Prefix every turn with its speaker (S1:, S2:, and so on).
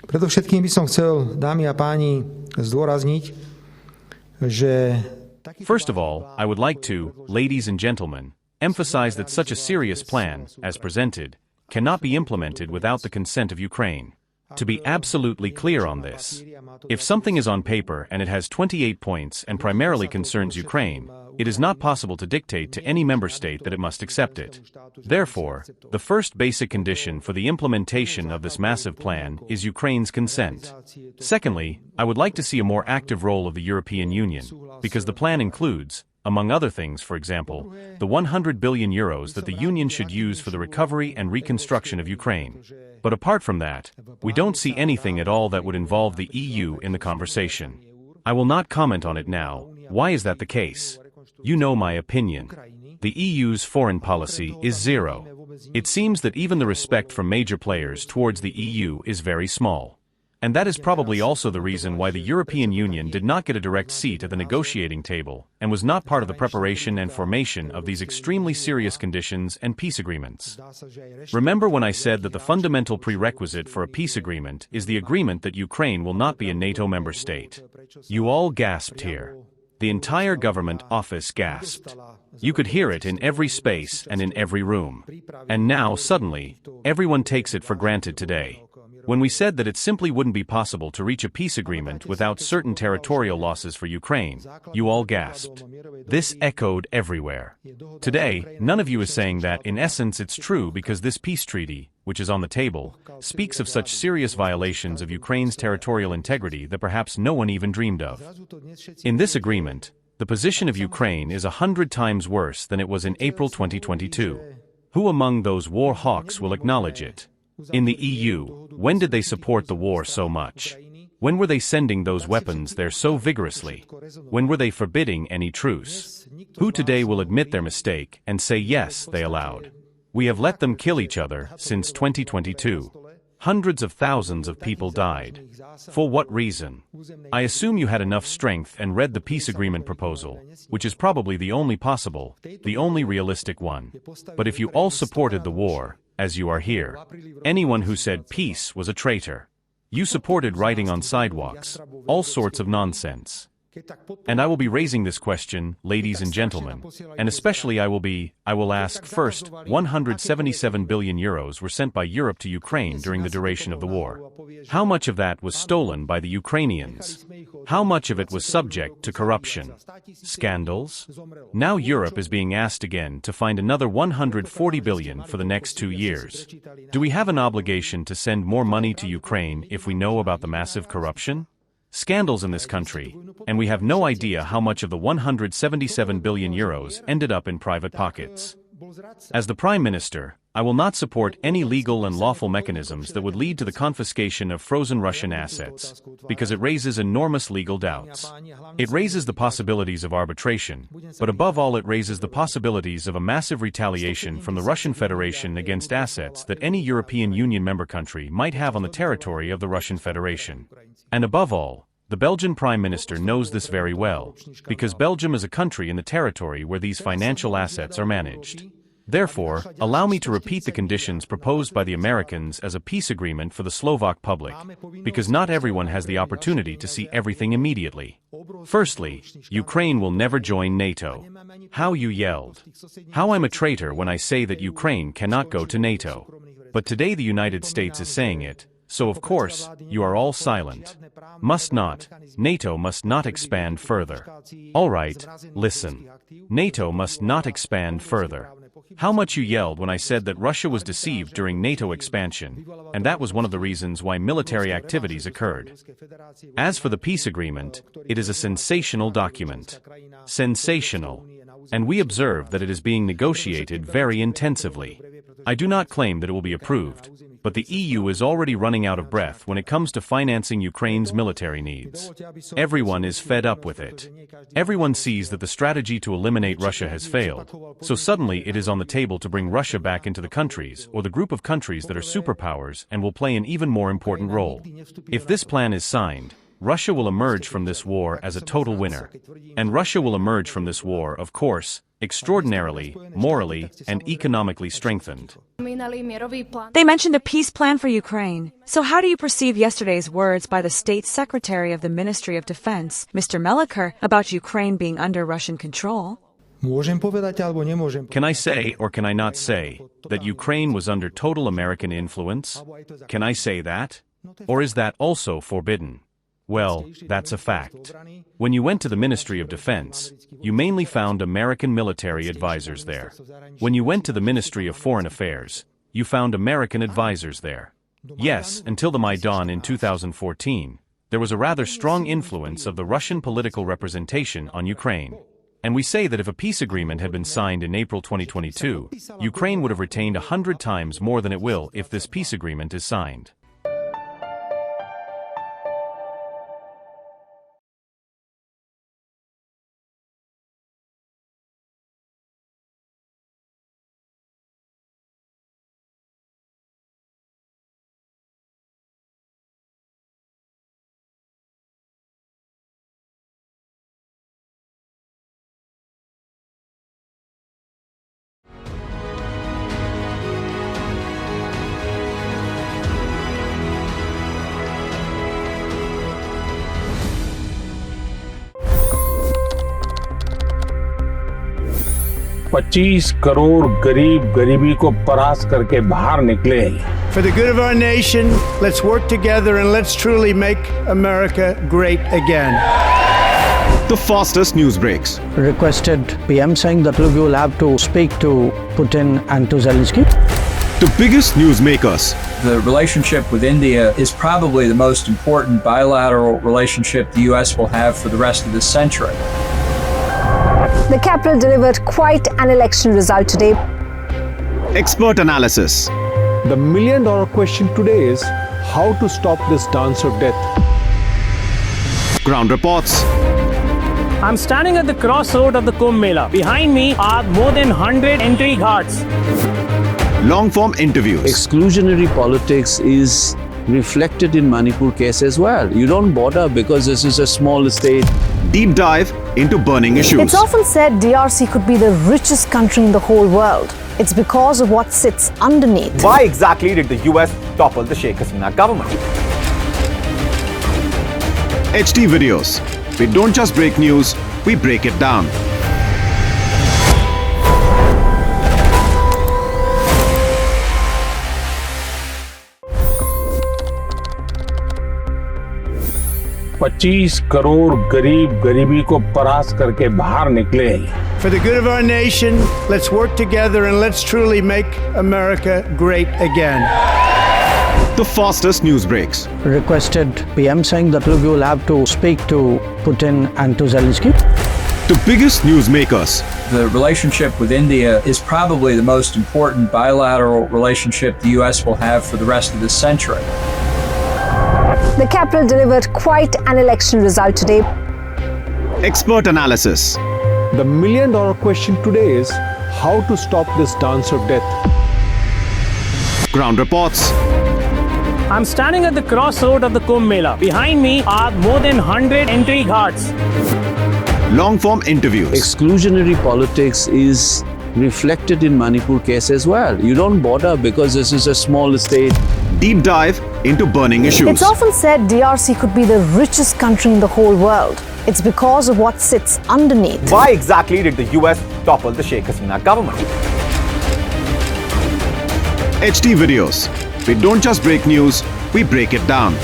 S1: Predovšetkým by som chcel, dámy a páni, zdôrazniť, že...
S2: First of all, I would like to, ladies and gentlemen, emphasize that such a serious plan, as presented, cannot be implemented without the consent of Ukraine. To be absolutely clear on this, if something is on paper and it has 28 points and primarily concerns Ukraine, it is not possible to dictate to any member state that it must accept it. Therefore, the first basic condition for the implementation of this massive plan is Ukraine's consent. Secondly, I would like to see a more active role of the European Union, because the plan includes, among other things, for example, the 100 billion euros that the Union should use for the recovery and reconstruction of Ukraine. But apart from that, we don't see anything at all that would involve the EU in the conversation. I will not comment on it now. Why is that the case? You know my opinion. The EU's foreign policy is zero. It seems that even the respect from major players towards the EU is very small. And that is probably also the reason why the European Union did not get a direct seat at the negotiating table and was not part of the preparation and formation of these extremely serious conditions and peace agreements. Remember when I said that the fundamental prerequisite for a peace agreement is the agreement that Ukraine will not be a NATO member state? You all gasped here. The entire government office gasped. You could hear it in every space and in every room. And now, suddenly, everyone takes it for granted today. When we said that it simply wouldn't be possible to reach a peace agreement without certain territorial losses for Ukraine, you all gasped. This echoed everywhere. Today, none of you is saying that in essence it's true because this peace treaty, which is on the table, speaks of such serious violations of Ukraine's territorial integrity that perhaps no one even dreamed of. In this agreement, the position of Ukraine is 100 times worse than it was in April 2022. Who among those war hawks will acknowledge it? In the EU, when did they support the war so much? When were they sending those weapons there so vigorously? When were they forbidding any truce? Who today will admit their mistake and say yes, they allowed? We have let them kill each other since 2022. Hundreds of thousands of people died. For what reason? I assume you had enough strength and read the peace agreement proposal, which is probably the only possible, the only realistic one. But if you all supported the war, as you are here, anyone who said peace was a traitor. You supported writing on sidewalks, all sorts of nonsense. And I will be raising this question, ladies and gentlemen, and especially I will ask first, 177 billion euros were sent by Europe to Ukraine during the duration of the war. How much of that was stolen by the Ukrainians? How much of it was subject to corruption? Scandals? Now Europe is being asked again to find another 140 billion for the next 2 years. Do we have an obligation to send more money to Ukraine if we know about the massive corruption? Scandals in this country, and we have no idea how much of the 177 billion euros ended up in private pockets. As the Prime Minister, I will not support any legal and lawful mechanisms that would lead to the confiscation of frozen Russian assets, because it raises enormous legal doubts. It raises the possibilities of arbitration, but above all it raises the possibilities of a massive retaliation from the Russian Federation against assets that any European Union member country might have on the territory of the Russian Federation. And above all, the Belgian Prime Minister knows this very well, because Belgium is a country in the territory where these financial assets are managed. Therefore, allow me to repeat the conditions proposed by the Americans as a peace agreement for the Slovak public, because not everyone has the opportunity to see everything immediately. Firstly, Ukraine will never join NATO. How you yelled. How I'm a traitor when I say that Ukraine cannot go to NATO. But today the United States is saying it, so of course, you are all silent. Must not. NATO must not expand further. All right, listen. NATO must not expand further. How much you yelled when I said that Russia was deceived during NATO expansion, and that was one of the reasons why military activities occurred. As for the peace agreement, it is a sensational document. Sensational. And we observe that it is being negotiated very intensively. I do not claim that it will be approved, but the EU is already running out of breath when it comes to financing Ukraine's military needs. Everyone is fed up with it. Everyone sees that the strategy to eliminate Russia has failed, so suddenly it is on the table to bring Russia back into the countries or the group of countries that are superpowers and will play an even more important role. If this plan is signed, Russia will emerge from this war as a total winner. And Russia will emerge from this war, of course, extraordinarily, morally, and economically strengthened.
S3: They mentioned a peace plan for Ukraine. So how do you perceive yesterday's words by the State Secretary of the Ministry of Defense, Mr. Meliker, about Ukraine being under Russian control?
S2: Can I say, or can I not say, that Ukraine was under total American influence? Can I say that? Or is that also forbidden? Well, that's a fact. When you went to the Ministry of Defense, you mainly found American military advisors there. When you went to the Ministry of Foreign Affairs, you found American advisors there. Yes, until the Maidan in 2014, there was a rather strong influence of the Russian political representation on Ukraine. And we say that if a peace agreement had been signed in April 2022, Ukraine would have retained 100 times more than it will if this peace agreement is signed.
S4: $25 crore गरीब गरीबी को परास्त करके बाहर निकले।
S5: For the good of our nation, let's work together and let's truly make America great again.
S6: The fastest news breaks.
S7: Requested PM saying that look, you will have to speak to Putin and to Zelensky.
S6: The biggest news makers.
S8: The relationship with India is probably the most important bilateral relationship the U.S. will have for the rest of this century.
S9: The capital delivered quite an election result today.
S6: Expert analysis.
S10: The million-dollar question today is how to stop this dance of death.
S6: Ground reports.
S11: I'm standing at the crossroad of the Kumbh Mela. Behind me are more than 100 entry ghats.
S6: Long-form interviews.
S12: Exclusionary politics is reflected in Manipur case as well. You don't bother because this is a small state.
S6: Deep dive into burning issues.
S9: It's often said DRC could be the richest country in the whole world. It's because of what sits underneath.
S13: Why exactly did the US topple the Sheikh Hasina government?
S6: HT videos. We don't just break news, we break it down.
S4: $25 crore गरीब गरीबी को परास्त करके बाहर निकले।
S5: For the good of our nation, let's work together and let's truly make America great again.
S6: The fastest news breaks.
S7: Requested PM saying that look, you will have to speak to Putin and to Zelensky.
S6: The biggest news makers.
S8: The relationship with India is probably the most important bilateral relationship the U.S. will have for the rest of this century.
S9: The capital delivered quite an election result today.
S6: Expert analysis.
S10: The million-dollar question today is how to stop this dance of death.
S6: Ground reports.
S11: I'm standing at the crossroad of the Kumbh Mela. Behind me are more than 100 entry ghats.
S6: Long-form interviews.
S12: Exclusionary politics is reflected in Manipur case as well. You don't bother because this is a small state.
S6: Deep dive into burning issues.
S9: It's often said DRC could be the richest country in the whole world. It's because of what sits underneath.
S13: Why exactly did the US topple the Sheikh Hasina government?
S6: HT videos. We don't just break news, we break it down.